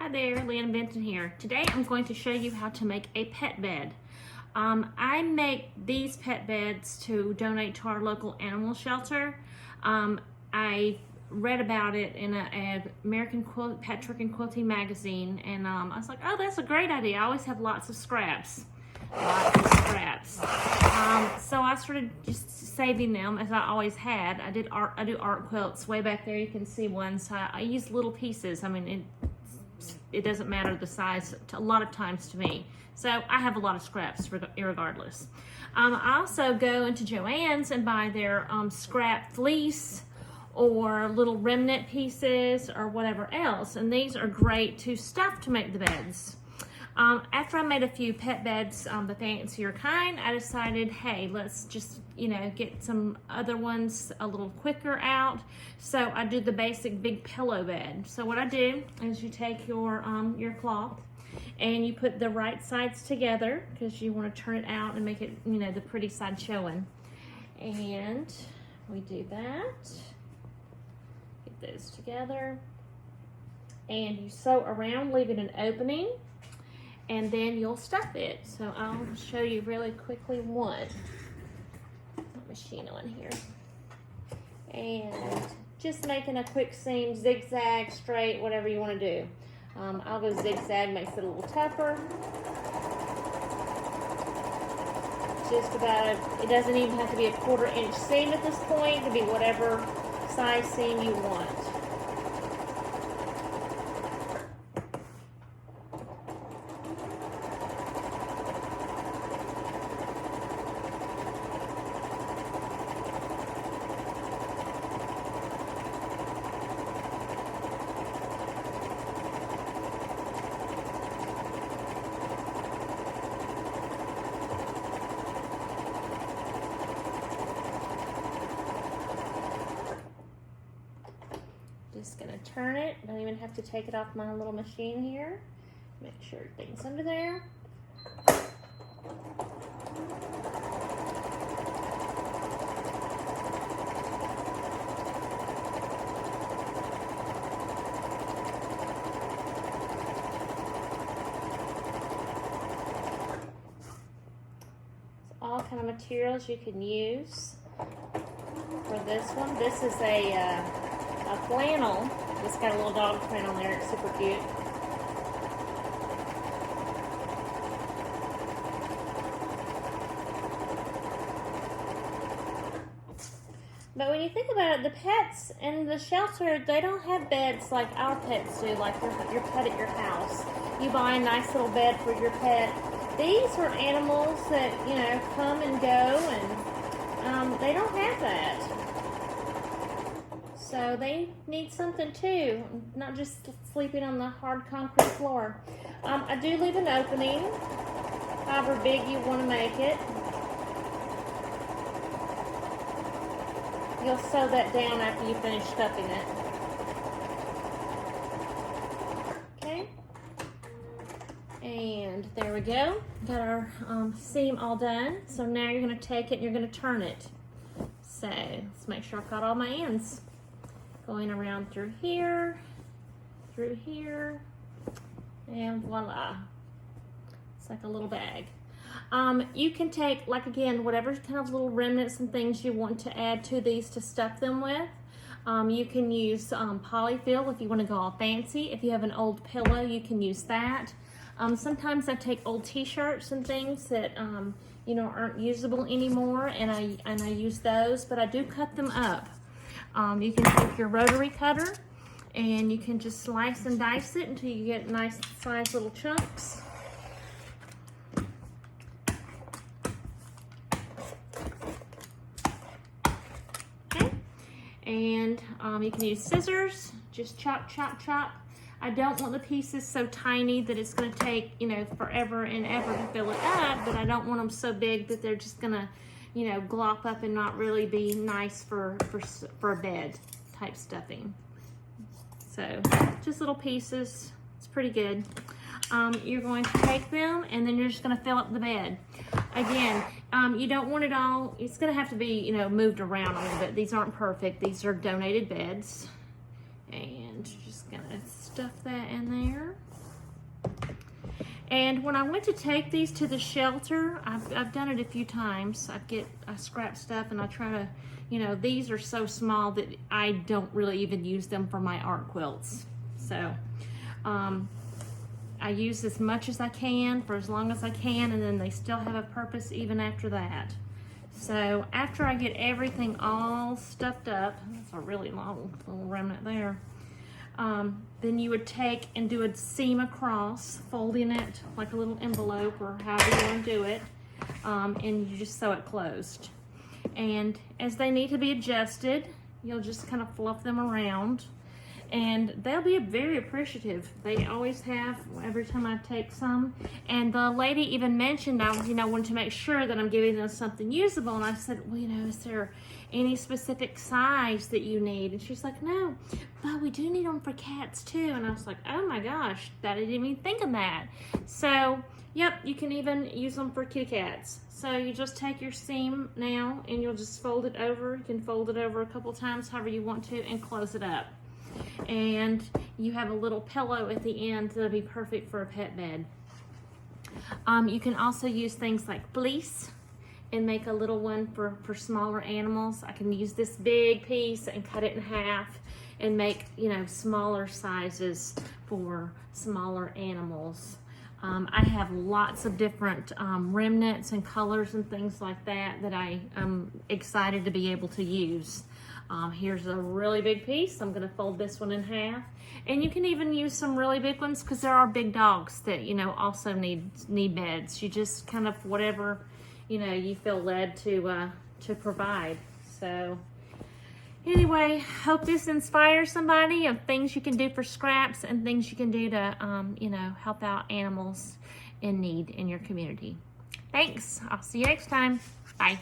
Hi there, Lynn Benton here. Today I'm going to show you how to make a pet bed. I make these pet beds to donate to our local animal shelter. I read about it in an American Patchwork and Quilting magazine, and I was like, oh, that's a great idea. I always have lots of scraps. So I started just saving them, as I always had. I do art quilts. Way back there you can see one. So I use little pieces. I mean, it doesn't matter the size a lot of times to me. So I have a lot of scraps regardless. I also go into Joann's and buy their scrap fleece or little remnant pieces or whatever else. And these are great to stuff to make the beds. After I made a few pet beds, the fancier kind, I decided, hey, let's just, get some other ones a little quicker out. So I do the basic big pillow bed. So what I do is you take your cloth and you put the right sides together because you want to turn it out and make it, the pretty side showing. And we do that. Get those together. And you sew around, leaving an opening. And then you'll stuff it. So I'll show you really quickly one. Machine on here. And just making a quick seam, zigzag, straight, whatever you want to do. I'll go zigzag, makes it a little tougher. Just about, it doesn't even have to be a 1/4 inch seam at this point. It can be whatever size seam you want. Just gonna turn it. Don't even have to take it off my little machine here. Make sure everything's under there. All kind of materials you can use for this one. This is a flannel. It's got a little dog print on there. It's super cute. But when you think about it, the pets in the shelter, they don't have beds like our pets do, like your pet at your house. You buy a nice little bed for your pet. These are animals that, come and go, and they don't have that. So they need something too, not just sleeping on the hard concrete floor. I do leave an opening, however big you want to make it. You'll sew that down after you finish stuffing it. Okay. And there we go. Got our seam all done. So now you're going to take it and you're going to turn it. So let's make sure I've got all my ends. Going around through here, and voila. It's like a little bag. You can take, like, again, whatever kind of little remnants and things you want to add to these to stuff them with. You can use polyfill if you want to go all fancy. If you have an old pillow, you can use that. Sometimes I take old t-shirts and things that aren't usable anymore, and I use those, but I do cut them up. You can take your rotary cutter and you can just slice and dice it until you get nice sized little chunks. Okay, and you can use scissors, just chop, chop, chop. I don't want the pieces so tiny that it's going to take, forever and ever to fill it up, but I don't want them so big that they're just going to glop up and not really be nice for a bed type stuffing. So just little pieces. It's pretty good. You're going to take them and then you're just going to fill up the bed. Again, you don't want it all. It's going to have to be moved around a little bit. These aren't perfect. These are donated beds, and you're just going to stuff that in there. And when I went to take these to the shelter, I've done it a few times. I scrap stuff and I try to, you know, these are so small that I don't really even use them for my art quilts. So I use as much as I can for as long as I can, and then they still have a purpose even after that. So after I get everything all stuffed up, that's a really long little remnant there. Then you would take and do a seam across, folding it like a little envelope or however you want to do it, and you just sew it closed. And as they need to be adjusted, you'll just kind of fluff them around, and they'll be very appreciative. They always have every time I take some. And the lady even mentioned I wanted to make sure that I'm giving them something usable, and I said, well, is there any specific size that you need? And she's like, no, but we do need them for cats too. And I was like, oh my gosh, I didn't even think of that. So yep, you can even use them for kitty cats. So you just take your seam now and you'll just fold it over. You can fold it over a couple times however you want to and close it up. And you have a little pillow at the end that'll be perfect for a pet bed. You can also use things like fleece and make a little one for smaller animals. I can use this big piece and cut it in half and make, smaller sizes for smaller animals. I have lots of different remnants and colors and things like that I am excited to be able to use. Here's a really big piece. I'm gonna fold this one in half. And you can even use some really big ones because there are big dogs that, also need beds. You just kind of whatever, you feel led to provide. So anyway, hope this inspires somebody of things you can do for scraps and things you can do to, help out animals in need in your community. Thanks. I'll see you next time. Bye.